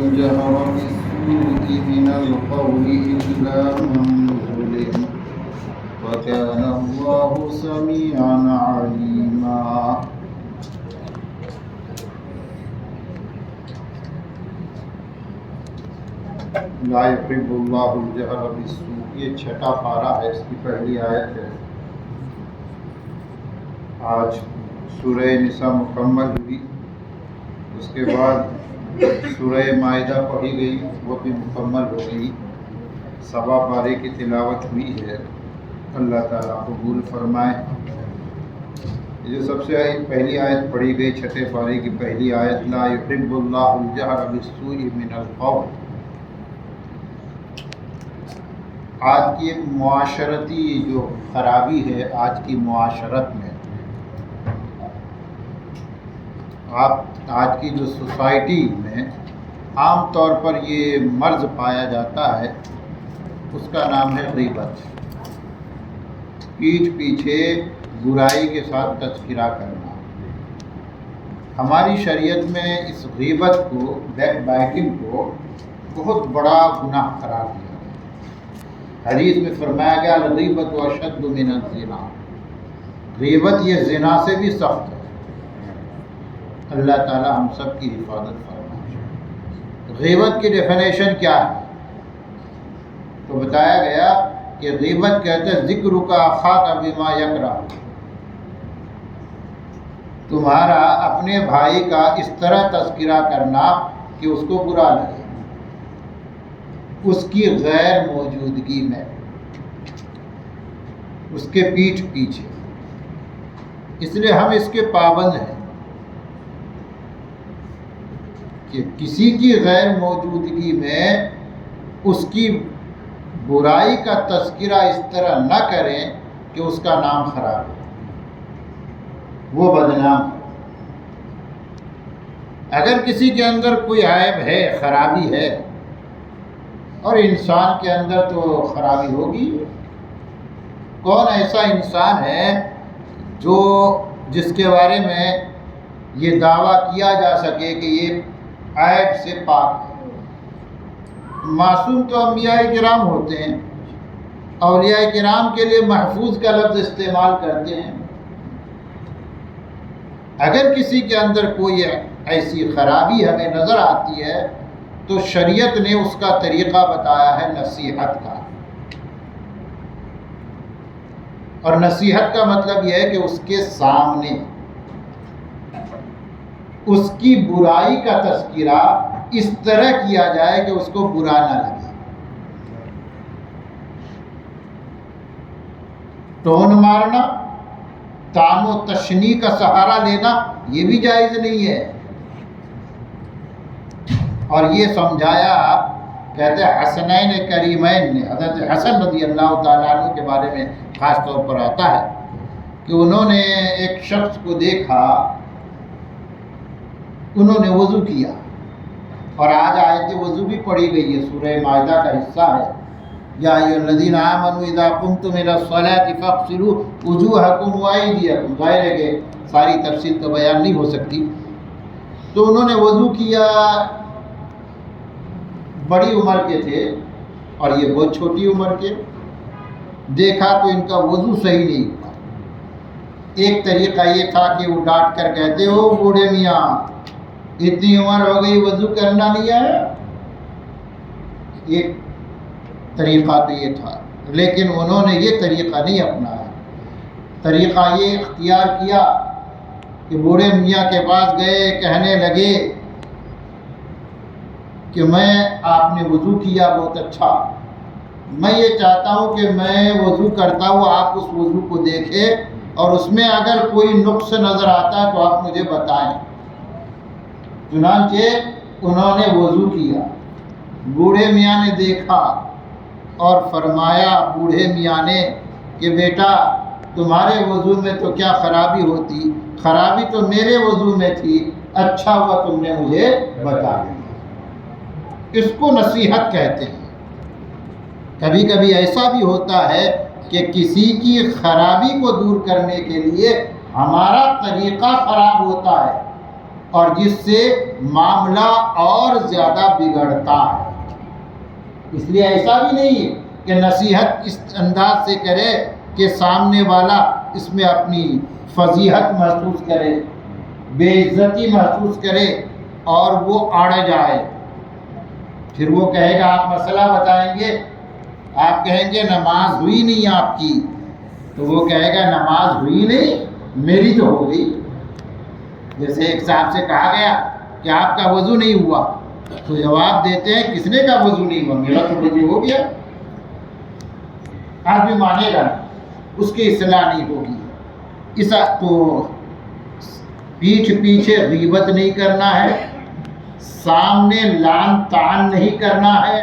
الجهر بالسوء من القول إلا من ظلم وكان الله سميعا عليما. لا يحب الله الجهر بالسوء، یہ چھٹا پارہ ہے، اس کی پہلی آیت ہے. آج سورہ نساء مکمل ہوئی، اس کے بعد سورہ مائدہ پڑھی گئی، وہ بھی مکمل ہو گئی. 7 پارے کی تلاوت ہوئی ہے. اللہ تعالیٰ قبول فرمائے. جو سب سے پہلی آیت پڑھی گئی چھٹے پارے کی پہلی آیت، لا يحب اللہ الجہر بالسوء من القول. آج کی ایک معاشرتی جو خرابی ہے آج کی معاشرت میں، آج کی جو سوسائٹی میں عام طور پر یہ مرض پایا جاتا ہے، اس کا نام ہے غیبت. پیٹھ پیچھے برائی کے ساتھ تذکرہ کرنا. ہماری شریعت میں اس غیبت کو، بیک بائٹنگ کو بہت بڑا گناہ قرار دیا. حدیث میں فرمایا گیا الغیبت اشد من الزنا. غیبت یہ زنا سے بھی سخت ہے. اللہ تعالی ہم سب کی حفاظت فرمائے. غیبت کی ڈیفینیشن کیا ہے؟ تو بتایا گیا کہ غیبت کہتے ہیں ذکر کا اخاک بما یکرہ، تمہارا اپنے بھائی کا اس طرح تذکرہ کرنا کہ اس کو برا لگے، اس کی غیر موجودگی میں، اس کے پیٹھ پیچھے. اس لیے ہم اس کے پابند ہیں کہ کسی کی غیر موجودگی میں اس کی برائی کا تذکرہ اس طرح نہ کریں کہ اس کا نام خراب ہو، وہ بدنام ہو. اگر کسی کے اندر کوئی عیب ہے، خرابی ہے، اور انسان کے اندر تو خرابی ہوگی. کون ایسا انسان ہے جس کے بارے میں یہ دعویٰ کیا جا سکے کہ یہ عیب سے پاک ہے؟ معصوم تو انبیاء کرام ہوتے ہیں. اولیاء کرام کے لیے محفوظ کا لفظ استعمال کرتے ہیں. اگر کسی کے اندر کوئی ایسی خرابی ہمیں نظر آتی ہے تو شریعت نے اس کا طریقہ بتایا ہے نصیحت کا. اور نصیحت کا مطلب یہ ہے کہ اس کے سامنے اس کی برائی کا تذکرہ اس طرح کیا جائے کہ اس کو برا نہ لگے. ٹون مارنا، تان و تشنیع کا سہارا لینا یہ بھی جائز نہیں ہے. اور یہ سمجھایا، کہتے ہیں حسنین کریمین نے، حضرت حسن رضی اللہ تعالیٰ عنہ کے بارے میں خاص طور پر آتا ہے کہ انہوں نے ایک شخص کو دیکھا، انہوں نے وضو کیا، اور آج آیت وضو بھی پڑھی گئی ہے، سورہ مائدہ کا حصہ ہے. یا ایھا الذین آمنوا اذا قمتم الی الصلاۃ فاغسلوا وجوہکم وایدیکم. ظاہر ہے کہ ساری تفصیل تو بیان نہیں ہو سکتی. تو انہوں نے وضو کیا، بڑی عمر کے تھے اور یہ بہت چھوٹی عمر کے. دیکھا تو ان کا وضو صحیح نہیں ہوا. ایک طریقہ یہ تھا کہ وہ ڈانٹ کر کہتے ہو بوڑھے میاں اتنی عمر ہو گئی وضو کرنا نہیں آیا. ایک طریقہ تو یہ تھا، لیکن انہوں نے یہ طریقہ نہیں اپنایا. طریقہ یہ اختیار کیا کہ بوڑھے میاں کے پاس گئے، کہنے لگے کہ آپ نے وضو کیا بہت اچھا، میں یہ چاہتا ہوں کہ میں وضو کرتا ہوں آپ اس وضو کو دیکھیں اور اس میں اگر کوئی نقص نظر آتا ہے تو آپ مجھے بتائیں. چنانچہ انہوں نے وضو کیا. بوڑھے میاں نے دیکھا اور فرمایا بوڑھے میاں نے کہ بیٹا تمہارے وضو میں تو کیا خرابی ہوتی، خرابی تو میرے وضو میں تھی، اچھا ہوا تم نے مجھے بتا دیا. اس کو نصیحت کہتے ہیں. کبھی کبھی ایسا بھی ہوتا ہے کہ کسی کی خرابی کو دور کرنے کے لیے ہمارا طریقہ خراب ہوتا ہے، اور جس سے معاملہ اور زیادہ بگڑتا ہے۔ اس لیے ایسا بھی نہیں ہے کہ نصیحت اس انداز سے کرے کہ سامنے والا اس میں اپنی فضیحت محسوس کرے، بے عزتی محسوس کرے اور وہ اڑ جائے۔ پھر وہ کہے گا آپ مسئلہ بتائیں گے، آپ کہیں گے نماز ہوئی نہیں آپ کی، تو وہ کہے گا نماز ہوئی نہیں، میری تو ہو گئی۔ جیسے ایک صاحب سے کہا گیا کہ آپ کا وضو نہیں ہوا، تو جواب دیتے ہیں کس نے کا وضو نہیں ہوا، میرا تو وضو ہو گیا۔ آدمی مانے گا، اس کی اصلاح نہیں ہوگی۔ اس تو پیچھے غیبت نہیں کرنا ہے، سامنے لعن طعن نہیں کرنا ہے،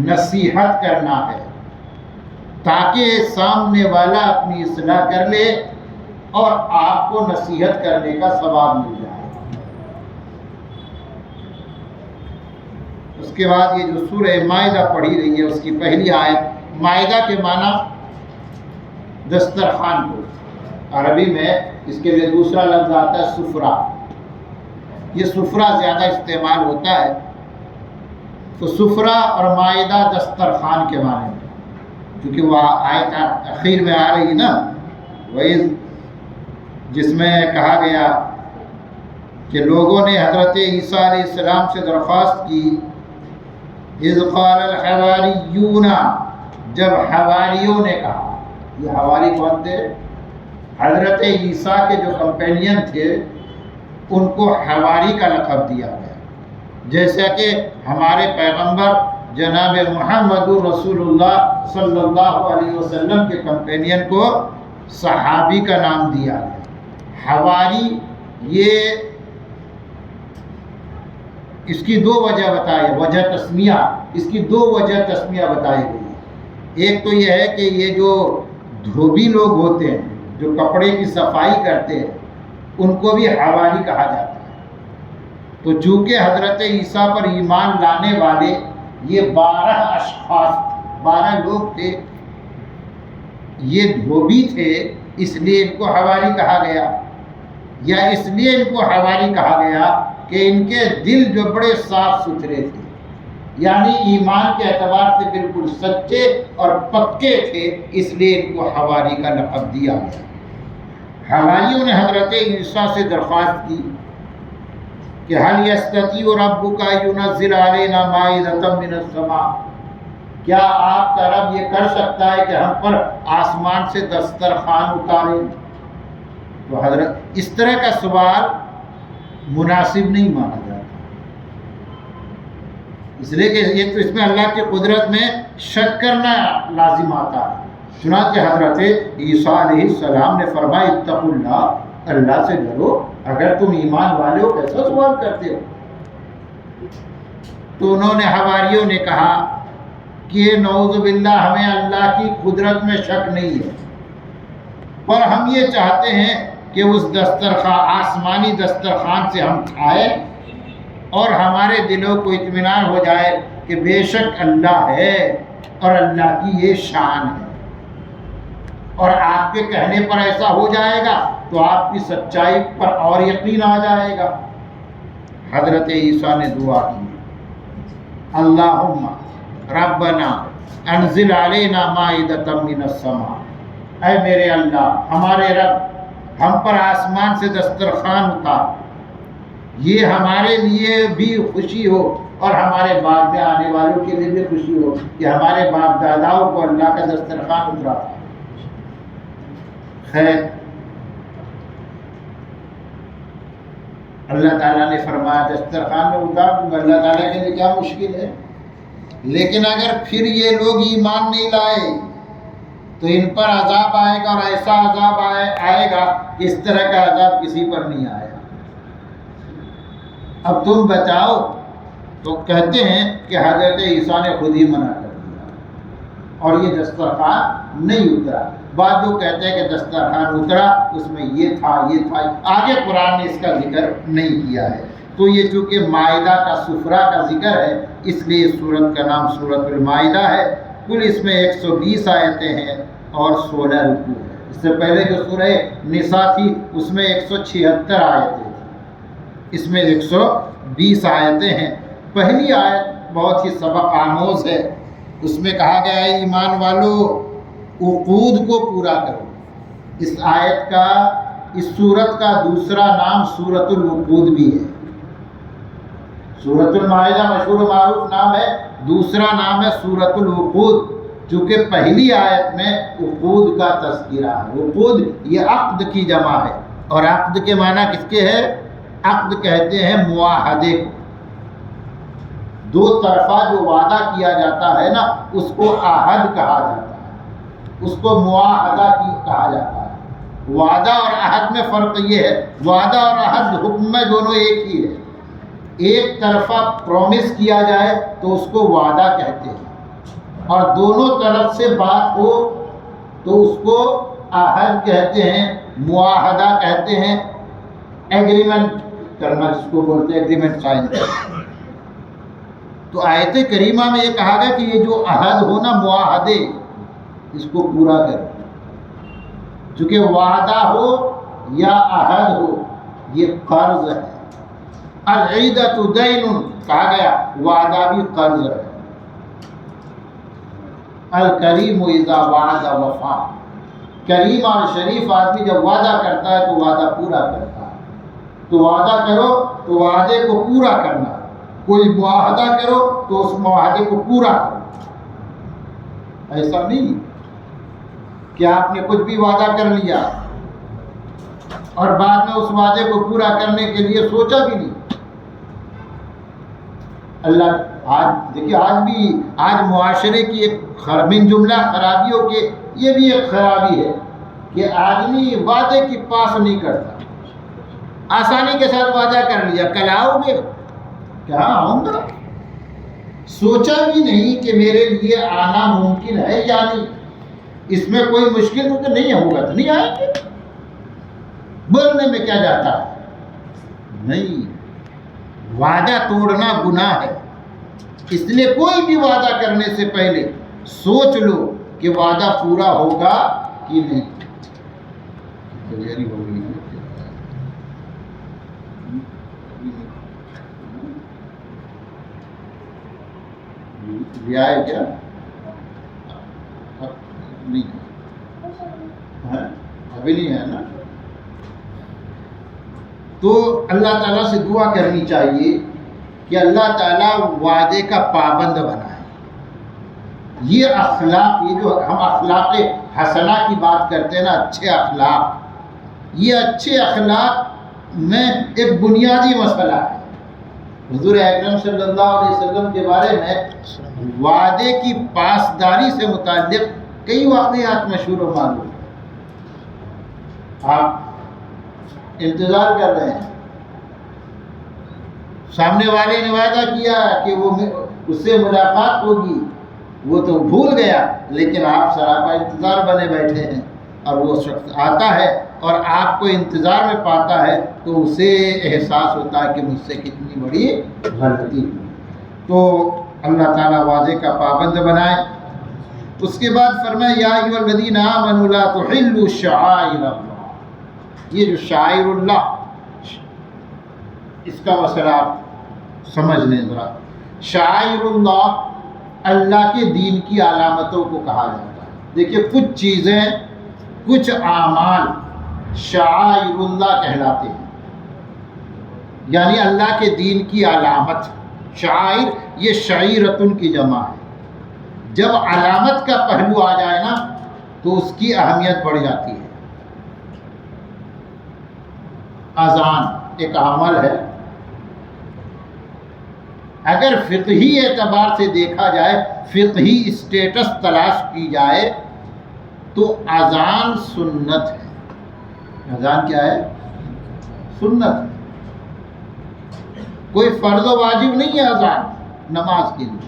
نصیحت کرنا ہے تاکہ سامنے والا اپنی اصلاح کر لے اور آپ کو نصیحت کرنے کا ثواب مل جائے۔ اس کے بعد یہ جو سورہ مائدہ پڑھی رہی ہے اس کی پہلی آیت، مائدہ کے معنی دسترخوان کو، عربی میں اس کے لیے دوسرا لفظ آتا ہے سفرہ۔ یہ سفرہ زیادہ استعمال ہوتا ہے، تو سفرہ اور مائدہ دسترخوان کے معنی میں، کیونکہ وہ آیت اخیر میں آ رہی نا، وَإِذْ جس میں کہا گیا کہ لوگوں نے حضرت عیسیٰ علیہ السلام سے درخواست کی، اِذْ قَالَ الْحَوَارِيُّونَ جب حواریوں نے کہا۔ یہ حواری کون تھے؟ حضرت عیسیٰ کے جو کمپینین تھے ان کو حواری کا لقب دیا گیا، جیسا کہ ہمارے پیغمبر جناب محمد رسول اللہ صلی اللہ علیہ وسلم کے کمپینین کو صحابی کا نام دیا گیا۔ حواری یہ اس کی دو وجہ بتائی، وجہ تسمیہ، اس کی دو وجہ تسمیہ بتائی گئی۔ ایک تو یہ ہے کہ یہ جو دھوبی لوگ ہوتے ہیں جو کپڑے کی صفائی کرتے ہیں ان کو بھی حواری کہا جاتا ہے۔ تو چونکہ حضرت عیسیٰ پر ایمان لانے والے یہ 12 اشخاص، 12 لوگ تھے، یہ دھوبی تھے، اس لیے ان کو حواری کہا گیا، یا اس لیے ان کو حواری کہا گیا کہ ان کے دل جو بڑے صاف ستھرے تھے، یعنی ایمان کے اعتبار سے بالکل سچے اور پکے تھے، اس لیے ان کو حواری کا لقب دیا گیا۔ حواریوں نے حضرت عیسیٰ سے درخواست کی کہ هل يستطيع ربك ينزل علينا مائدة من السماء، کیا آپ کا رب یہ کر سکتا ہے کہ ہم پر آسمان سے دسترخوان اتارے؟ تو حضرت اس طرح کا سوال مناسب نہیں مانا جاتا، اس لیے کہ یہ تو اس میں اللہ کی قدرت میں شک کرنا لازم آتا ہے۔ چنانچہ حضرت عیسیٰ علیہ السلام نے فرمایا اتقوا اللہ، اللہ سے ڈرو، اگر تم ایمان والے ہو کیسا سوال کرتے ہو؟ تو انہوں نے حواریوں نے کہا کہ نعوذ باللہ ہمیں اللہ کی قدرت میں شک نہیں ہے، اور ہم یہ چاہتے ہیں کہ اس دسترخوان، آسمانی دسترخوان سے ہم کھائیں اور ہمارے دلوں کو اطمینان ہو جائے کہ بے شک اللہ ہے اور اللہ کی یہ شان ہے، اور آپ کے کہنے پر ایسا ہو جائے گا تو آپ کی سچائی پر اور یقین آ جائے گا۔ حضرت عیسیٰ نے دعا کی، اللہم ربنا انزل علینا مائدۃ من السماء، اے میرے اللہ، ہمارے رب، ہم پر آسمان سے دسترخوان اتار، یہ ہمارے لیے بھی خوشی ہو اور ہمارے بعد میں آنے والوں کے لیے بھی خوشی ہو کہ ہمارے باپ داداؤں کو اللہ کا دسترخوان اترا تھا۔ خیر، اللہ تعالیٰ نے فرمایا دسترخوان میں اتار دوں گا، اللہ تعالیٰ کے لیے کیا مشکل ہے؟ لیکن اگر پھر یہ لوگ ایمان نہیں لائے تو ان پر عذاب آئے گا، اور ایسا عذاب آئے گا کہ اس طرح کا عذاب کسی پر نہیں آیا۔ اب تم بتاؤ، تو کہتے ہیں کہ حضرت عیسیٰ نے خود ہی منع کر دیا اور یہ دسترخوان نہیں اترا۔ بعض لوگ کہتے ہیں کہ دسترخوان اترا، اس میں یہ تھا، آگے قرآن نے اس کا ذکر نہیں کیا ہے۔ تو یہ چونکہ مائدہ کا سفرہ کا ذکر ہے، اس لیے سورت کا نام سورت المائدہ ہے۔ کل اس میں 120 آیتیں ہیں اور 16 رکوع ہیں۔ اس سے پہلے جو سورہ نساء تھی اس میں 176 آیتیں تھیں۔ اس میں 120 آیتیں ہیں۔ پہلی آیت بہت ہی سبق آموز ہے، اس میں کہا گیا ہے ایمان والو عقود کو پورا کرو۔ اس آیت کا، اس سورت کا دوسرا نام سورۃ العقود بھی ہے۔ سورۃ المائدہ مشہور و معروف نام ہے، دوسرا نام ہے سورۃ العقود، چونکہ پہلی آیت میں عقود کا تذکرہ ہے۔ عقود یہ عقد کی جمع ہے، اور عقد کے معنی کس کے ہے؟ عقد کہتے ہیں معاہدے کو، دو طرفہ جو وعدہ کیا جاتا ہے نا اس کو عہد کہا جاتا ہے، اس کو معاہدہ کی کہا جاتا ہے۔ وعدہ اور عہد میں فرق یہ ہے، وعدہ اور عہد حکم میں دونوں ایک ہی ہے۔ ایک طرفہ پرومس کیا جائے تو اس کو وعدہ کہتے ہیں، اور دونوں طرف سے بات ہو تو اس کو عہد کہتے ہیں، معاہدہ کہتے ہیں، ایگریمنٹ کرنا جس کو بولتے ہیں، ایگریمنٹ سائن کرنا۔ تو آیت کریمہ میں یہ کہا گیا کہ یہ جو عہد ہو نا، معاہدے، اس کو پورا کرو، چونکہ وعدہ ہو یا عہد ہو یہ قرض ہے۔ العیدۃ دین کہا گیا، وعدہ بھی قرض ہے۔ الکریم اذا وعد وفا، کریم اور شریف آدمی جب وعدہ کرتا ہے تو وعدہ پورا کرتا ہے۔ تو وعدہ کرو تو وعدے کو پورا کرنا، کوئی معاہدہ کرو تو اس معاہدے کو پورا کرو۔ ایسا نہیں کہ آپ نے کچھ بھی وعدہ کر لیا اور بعد میں اس وعدے کو پورا کرنے کے لیے سوچا بھی نہیں۔ اللہ آج دیکھیے، آج معاشرے کی ایک من جملہ خرابیوں کے یہ بھی ایک خرابی ہے کہ آدمی وعدے کی پاس نہیں کرتا، آسانی کے ساتھ وعدہ کر لیا، کل آؤ گے، کیا آؤں گا، سوچا بھی نہیں کہ میرے لیے آنا ممکن ہے یا نہیں، اس میں کوئی مشکل ہو کہ نہیں ہوگا تو نہیں آئیں گے، بولنے میں کیا جاتا ہے، نہیں، وعدہ توڑنا گناہ ہے۔ اس لیے کوئی بھی وعدہ کرنے سے پہلے سوچ لو کہ وعدہ پورا ہوگا کہ نہیں۔ تیاری ہو گئی ہے لیا ہے کیا؟ نہیں ہے، ابھی نہیں ہے نا۔ تو اللہ تعالیٰ سے دعا کرنی چاہیے کہ اللہ تعالیٰ وعدے کا پابند بنائے۔ یہ اخلاق، یہ جو ہم اخلاق حسنہ کی بات کرتے ہیں نا، اچھے اخلاق، یہ اچھے اخلاق میں ایک بنیادی مسئلہ ہے۔ حضور اکرم صلی اللہ علیہ وسلم کے بارے میں وعدے کی پاسداری سے متعلق کئی واقعات مشہور و معروف ہیں۔ آپ انتظار کر رہے ہیں، سامنے والے نے وعدہ کیا کہ وہ اس سے ملاقات ہوگی، وہ تو بھول گیا، لیکن آپ سراپا انتظار بنے بیٹھے ہیں، اور وہ شخص آتا ہے اور آپ کو انتظار میں پاتا ہے تو اسے احساس ہوتا ہے کہ مجھ سے کتنی بڑی غلطی ہوئی۔ تو اللہ تعالیٰ وعدے کا پابند بنائے۔ اس کے بعد فرمایا یا ایھا الذین آمنوا لا تحلوا شعائر اللہ، یہ جو شعائر اللہ، اس کا مسئلہ آپ سمجھ لیں ذرا۔ شعائر اللہ، اللہ کے دین کی علامتوں کو کہا جاتا ہے۔ دیکھیے کچھ چیزیں، کچھ اعمال شعائر اللہ کہلاتے ہیں، یعنی اللہ کے دین کی علامت۔ شعائر یہ شعیرتن کی جمع ہے۔ جب علامت کا پہلو آ جائے نا تو اس کی اہمیت بڑھ جاتی ہے۔ اذان ایک عمل ہے، اگر فقہی اعتبار سے دیکھا جائے، فقہی اسٹیٹس تلاش کی جائے تو اذان سنت ہے۔ اذان کیا ہے؟ سنت ہے، کوئی فرض و واجب نہیں ہے اذان نماز کے لیے۔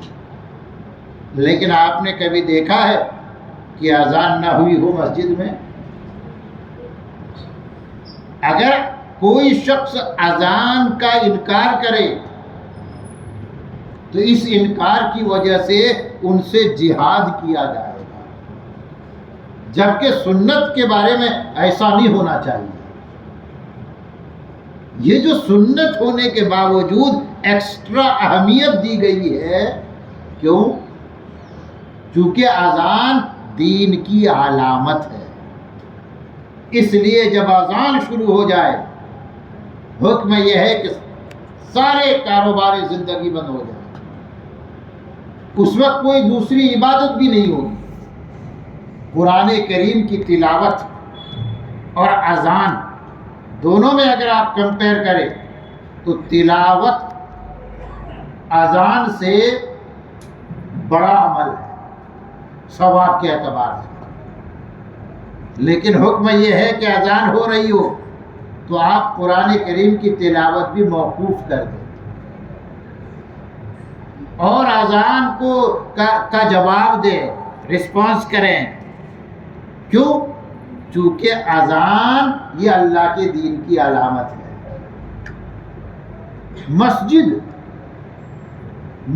لیکن آپ نے کبھی دیکھا ہے کہ اذان نہ ہوئی ہو مسجد میں؟ اگر کوئی شخص اذان کا انکار کرے تو اس انکار کی وجہ سے ان سے جہاد کیا جائے گا، جبکہ سنت کے بارے میں ایسا نہیں ہونا چاہیے۔ یہ جو سنت ہونے کے باوجود ایکسٹرا اہمیت دی گئی ہے، کیوں؟ چونکہ اذان دین کی علامت ہے، اس لیے جب اذان شروع ہو جائے حکم یہ ہے کہ سارے کاروبار زندگی بند ہو جائے، اس وقت کوئی دوسری عبادت بھی نہیں ہوگی۔ قرآن کریم کی تلاوت اور اذان دونوں میں اگر آپ کمپیئر کریں تو تلاوت اذان سے بڑا عمل ہے ثواب کے اعتبار سے، لیکن حکم یہ ہے کہ اذان ہو رہی ہو تو آپ قرآن کریم کی تلاوت بھی موقوف کر دیں اور اذان کا جواب دیں، رسپانس کریں۔ کیوں؟ چونکہ اذان یہ اللہ کے دین کی علامت ہے۔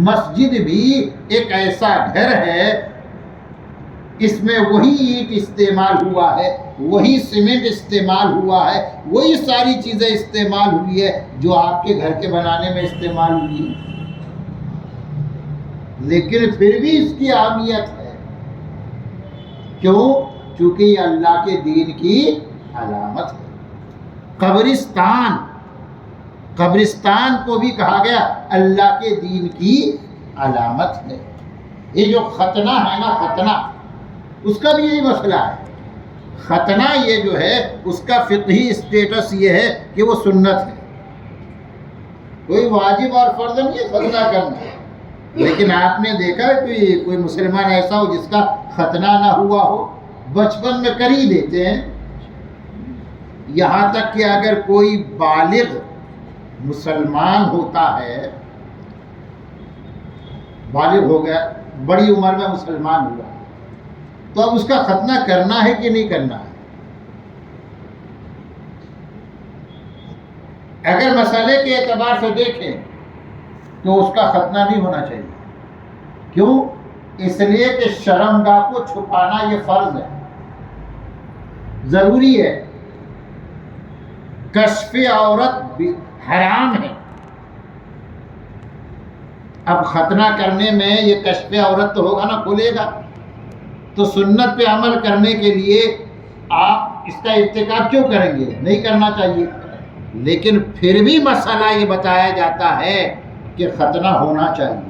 مسجد بھی ایک ایسا گھر ہے، اس میں وہی اینٹ استعمال ہوا ہے، وہی سیمنٹ استعمال ہوا ہے، وہی ساری چیزیں استعمال ہوئی ہے جو آپ کے گھر کے بنانے میں استعمال ہوئی ہے، لیکن پھر بھی اس کی اہمیت ہے۔ کیوں؟ چونکہ یہ اللہ کے دین کی علامت ہے۔ قبرستان کو بھی کہا گیا اللہ کے دین کی علامت ہے۔ یہ جو ختنہ ہے نا، ختنہ، اس کا بھی یہی مسئلہ ہے۔ ختنہ یہ جو ہے اس کا فقہی اسٹیٹس یہ ہے کہ وہ سنت ہے، کوئی واجب اور فرض نہیں ہے ختنہ کرنا، لیکن آپ نے دیکھا کہ کوئی مسلمان ایسا ہو جس کا ختنہ نہ ہوا ہو، بچپن میں کر ہی دیتے ہیں۔ یہاں تک کہ اگر کوئی بالغ مسلمان ہوتا ہے، بالغ ہو گیا، بڑی عمر میں مسلمان ہوا، تو اب اس کا ختنہ کرنا ہے کہ نہیں کرنا ہے؟ اگر مسئلے کے اعتبار سے دیکھیں تو اس کا ختنہ نہیں ہونا چاہیے۔ کیوں؟ اس لیے کہ شرمگاہ کو چھپانا یہ فرض ہے، ضروری ہے۔ کشف عورت حرام ہے۔ اب ختنہ کرنے میں یہ کشف عورت تو ہوگا نا، کھلے گا، تو سنت پہ عمل کرنے کے لیے آپ اس کا ارتکاب کیوں کریں گے؟ نہیں کرنا چاہیے۔ لیکن پھر بھی مسئلہ یہ بتایا جاتا ہے کہ ختنہ ہونا چاہیے۔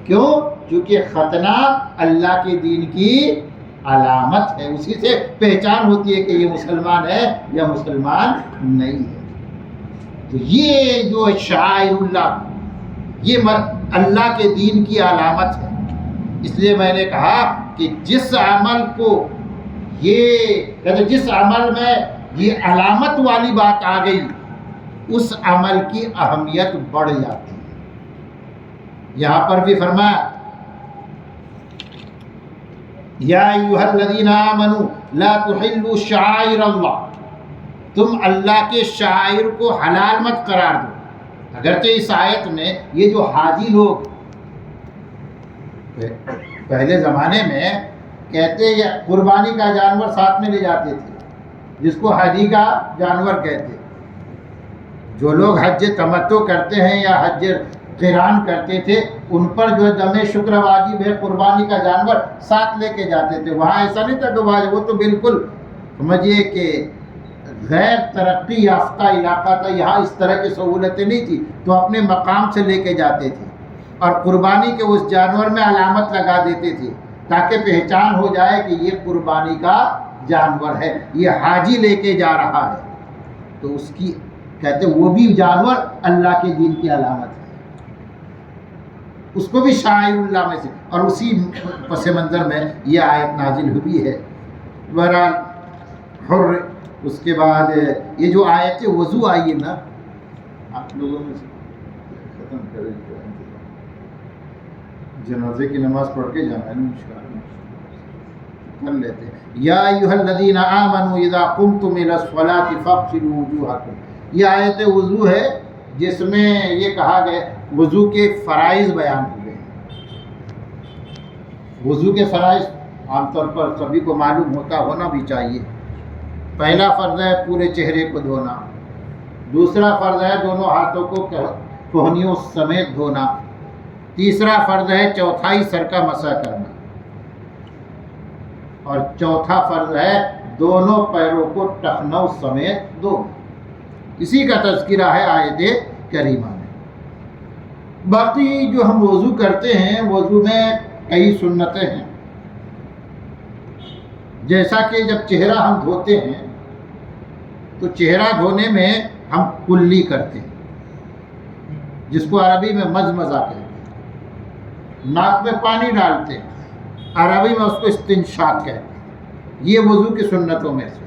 کیوں؟ کیونکہ ختنہ اللہ کے دین کی علامت ہے، اسی سے پہچان ہوتی ہے کہ یہ مسلمان ہے یا مسلمان نہیں ہے۔ تو یہ جو شعائر اللہ، یہ اللہ کے دین کی علامت ہے۔ اس لیے میں نے کہا کہ جس عمل میں یہ علامت والی بات آ گئی، اس عمل کی اہمیت بڑھ جاتی ہے۔ یہاں پر بھی فرمایا یا ایھا الذین آمنوا لا تحلوا شعائر اللہ، تم اللہ کے شعائر کو حلال مت قرار دو۔ اگرچہ اس آیت میں یہ جو حاجی لوگ پہلے زمانے میں کہتے یا قربانی کا جانور ساتھ میں لے جاتے تھے، جس کو حاجی کا جانور کہتے۔ جو لوگ حج تمتع کرتے ہیں یا حج قران کرتے تھے، ان پر جو ہے دم شکر واجب ہے، قربانی کا جانور ساتھ لے کے جاتے تھے۔ وہاں ایسا نہیں تھا کہ وہ تو بالکل سمجھیے کہ غیر ترقی یافتہ علاقہ تھا، یہاں اس طرح کی سہولتیں نہیں تھی، تو اپنے مقام سے لے کے جاتے تھے اور قربانی کے اس جانور میں علامت لگا دیتے تھے تاکہ پہچان ہو جائے کہ یہ قربانی کا جانور ہے، یہ حاجی لے کے جا رہا ہے۔ تو اس کی کہتے وہ بھی جانور اللہ کے دین کی علامت ہے، اس کو بھی شعائر اللہ میں سے، اور اسی پس منظر میں یہ آیت نازل ہوئی ہے۔ بہرحال حر، اس کے بعد یہ جو آیت وضو آئی ہے نا، آپ لوگوں میں ختم کریں، جنازے کی نماز پڑھ کے جانا ہے نا، کر لیتے ہیں۔ یا ایھا الذین آمنوا اذا قمتم الی الصلاۃ فاغسلوا وجوہکم، یہ آیت وضو ہے جس میں یہ کہا گیا وضو کے فرائض بیان ہوئے ہیں۔ وضو کے فرائض عام طور پر سبھی کو معلوم ہونا بھی چاہیے۔ پہلا فرض ہے پورے چہرے کو دھونا، دوسرا فرض ہے دونوں ہاتھوں کو کوہنیوں سمیت دھونا. تیسرا فرض ہے چوتھائی سر کا مسح کرنا. اور چوتھا فرض ہے دونوں پیروں کو ٹخنوں سمیت دھونا. اسی کا تذکرہ ہے آیت کریمہ میں. باقی جو ہم وضو کرتے ہیں وضو میں کئی سنتیں ہیں. جیسا کہ جب چہرہ ہم دھوتے ہیں تو چہرہ دھونے میں ہم کلی کرتے ہیں جس کو عربی میں مزمزہ کہتے ہیں. ناک میں پانی ڈالتے ہیں عربی میں اس کو استنشاق کہتے ہیں. یہ وضو کی سنتوں میں سے.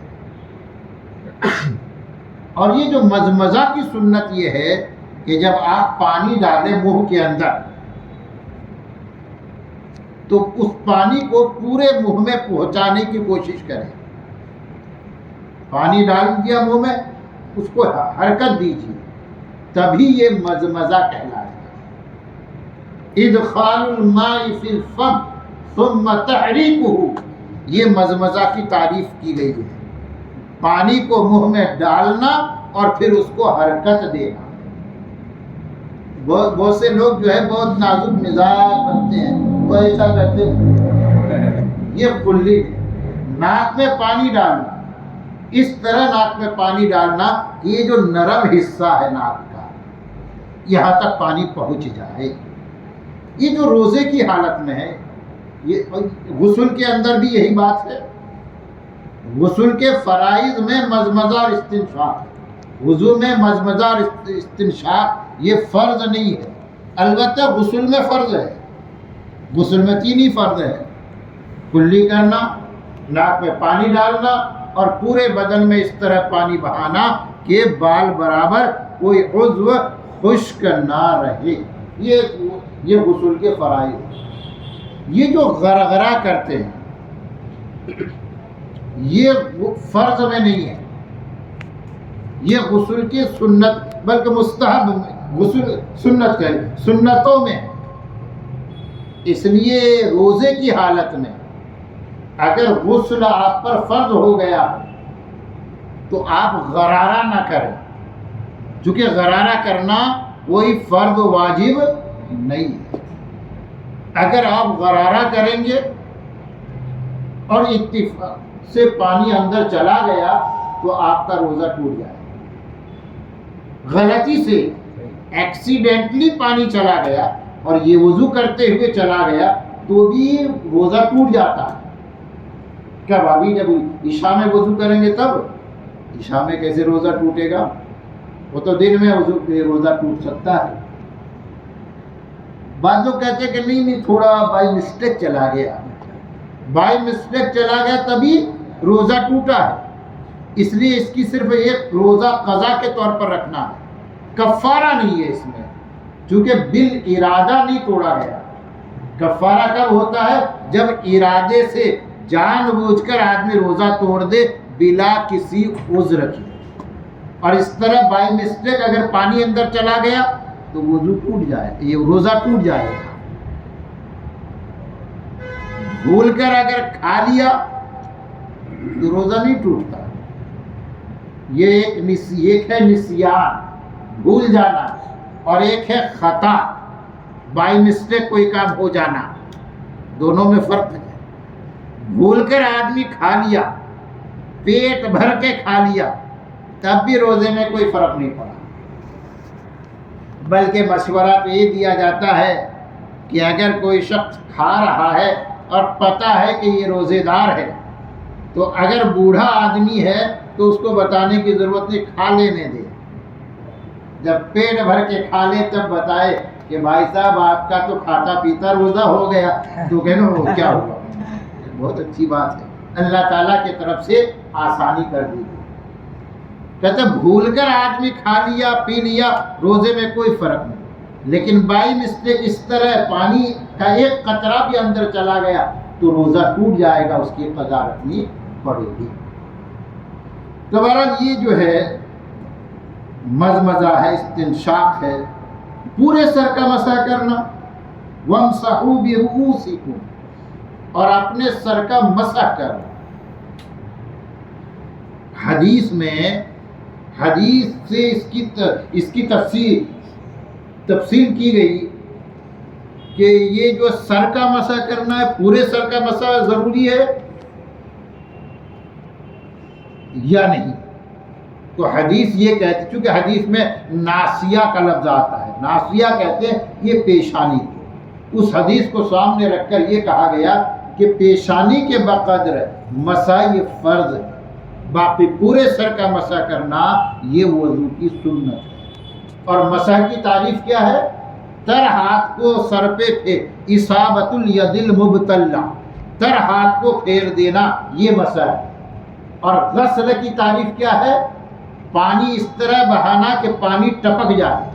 اور یہ جو مزمزہ کی سنت یہ ہے کہ جب آپ پانی ڈالیں منہ کے اندر تو اس پانی کو پورے منہ میں پہنچانے کی کوشش کریں. پانی ڈال دیا منہ میں اس کو حرکت دیجیے تبھی یہ مزمزہ کہلائے گا. ادخال الماء فی الفم ثم تحریکہ، یہ مزمزہ کی تعریف کی گئی ہے. پانی کو منہ میں ڈالنا اور پھر اس کو حرکت دینا. بہت سے لوگ جو ہے بہت نازک مزاج بنتے ہیں وہ ایسا کرتے ہیں. یہ کلی ناک میں پانی ڈالنا، اس طرح ناک میں پانی ڈالنا یہ جو نرم حصہ ہے ناک کا یہاں تک پانی پہنچ جائے. یہ جو روزے کی حالت میں ہے، یہ غسل کے اندر بھی یہی بات ہے. غسل کے فرائض میں مزمزہ اور استنشاق، وضو میں مزمزہ اور استنشاق یہ فرض نہیں ہے. البتہ غسل میں فرض ہے. غسل میں 3 ہی فرض ہے: کلی کرنا، ناک میں پانی ڈالنا اور پورے بدن میں اس طرح پانی بہانا کہ بال برابر کوئی عضو خشک نہ رہے. یہ غسل کے فرائض. یہ جو غرغرہ کرتے ہیں یہ فرض میں نہیں ہے، یہ غسل کی سنت بلکہ مستحب غسل سنت ہے، سنتوں میں. اس لیے روزے کی حالت میں اگر غسل آپ پر فرض ہو گیا تو آپ غرارہ نہ کریں، چونکہ غرارہ کرنا کوئی فرض واجب نہیں ہے. اگر آپ غرارہ کریں گے اور اتفاق سے پانی اندر چلا گیا تو آپ کا روزہ ٹوٹ جائے. غلطی سے ایکسیڈنٹلی پانی چلا گیا اور یہ وضو کرتے ہوئے چلا گیا تو بھی روزہ ٹوٹ جاتا ہے. کب؟ ابھی جب عشاء میں وضو کریں گے تب. عشاء میں کیسے روزہ ٹوٹے گا؟ وہ تو دن میں وضو روزہ ٹوٹ سکتا ہے. بعض لوگ کہتے ہیں کہ نہیں تھوڑا بائی مسٹیک چلا گیا. بائی مسٹیک چلا گیا تبھی روزہ ٹوٹا ہے. اس لیے اس کی صرف ایک روزہ قضا کے طور پر رکھنا ہے، کفارہ نہیں ہے اس میں، چونکہ بالارادہ نہیں توڑا گیا. کفارہ کب ہوتا ہے؟ جب ارادے سے جان بوجھ کر آدمی روزہ توڑ دے بلا کسی عذر کی. اور اس طرح بائی مسٹیک اگر پانی اندر چلا گیا تو وضو ٹوٹ جائے، یہ روزہ ٹوٹ جائے گا. بھول کر اگر کھا لیا تو روزہ نہیں ٹوٹتا. یہ ایک ہے نسیان، بھول جانا، اور ایک ہے خطا، بائی مسٹیک کوئی کام ہو جانا. دونوں میں فرق ہے. بھول کر آدمی کھا لیا، پیٹ بھر کے کھا لیا، تب بھی روزے میں کوئی فرق نہیں پڑا. بلکہ مشورہ تو یہ دیا جاتا ہے کہ اگر کوئی شخص کھا رہا ہے اور پتہ ہے کہ یہ روزے دار ہے تو اگر بوڑھا آدمی ہے تو اس کو بتانے کی ضرورت نہیں، کھا لینے دے. جب پیٹ بھر کے کھا لے تب بتائے کہ بھائی صاحب آپ کا تو کھاتا پیتا روزہ ہو گیا. تو کہنا وہ کیا ہوا؟ بہت اچھی بات ہے، اللہ تعالیٰ کی طرف سے آسانی کر دی. کہتے بھول کر آدمی کھا لیا پی لیا روزے میں کوئی فرق نہیں، لیکن بائی مسٹیک اس طرح پانی کا ایک قطرہ بھی اندر چلا گیا تو روزہ ٹوٹ جائے گا، اس کی قضا رکھنی پڑے گی. تو بہرحال یہ جو ہے مزمزہ ہے، استنشاق ہے، پورے سر کا مسح کرنا. وَامْسَحُوا بِرُؤُوسِكُمْ، اور اپنے سر کا مسح کرنا. حدیث میں حدیث سے اس کی تفصیل کی گئی کہ یہ جو سر کا مسح کرنا ہے، پورے سر کا مسح ضروری ہے یا نہیں. تو حدیث یہ کہتی، چونکہ حدیث میں ناسیہ کا لفظ آتا ہے، ناسیہ کہتے ہیں یہ پیشانی کو، اس حدیث کو سامنے رکھ کر یہ کہا گیا کہ پیشانی کے بقدر مسح یہ فرض ہے، باقی پورے سر کا مسح کرنا یہ وضو کی سنت ہے. اور مسح کی تعریف کیا ہے؟ تر ہاتھ کو سر پہ پھیر، اصابت الید المبتلہ، تر ہاتھ کو پھیر دینا یہ مسح ہے. اور غسل کی تعریف کیا ہے؟ پانی اس طرح بہانا کہ پانی ٹپک جائے.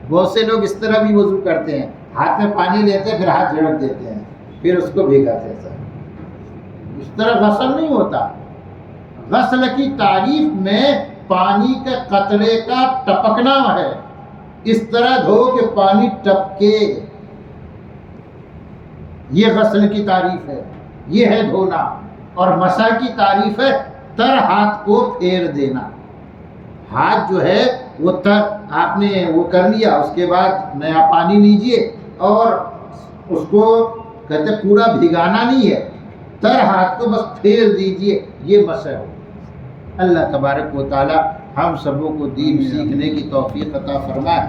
بہت سے لوگ اس طرح بھی وضو کرتے ہیں، ہاتھ میں پانی لیتے ہیں پھر ہاتھ جھڑک دیتے ہیں پھر اس کو بھیگاتے ہیں. اس طرح غسل نہیں ہوتا. غسل کی تعریف میں پانی کے قطرے کا ٹپکنا ہے، اس طرح دھو کہ پانی ٹپکے، یہ غسل کی تعریف ہے، یہ ہے دھونا. اور مسح کی تعریف ہے تر ہاتھ کو پھیر دینا. ہاتھ جو ہے وہ تر آپ نے وہ کر لیا، اس کے بعد نیا پانی لیجئے اور اس کو کہتے پورا بھگانا نہیں ہے، تر ہاتھ کو بس پھیر دیجئے، یہ مسح ہو. اللہ تبارک و تعالی ہم سبوں کو دین سیکھنے کی توفیق عطا فرمائے.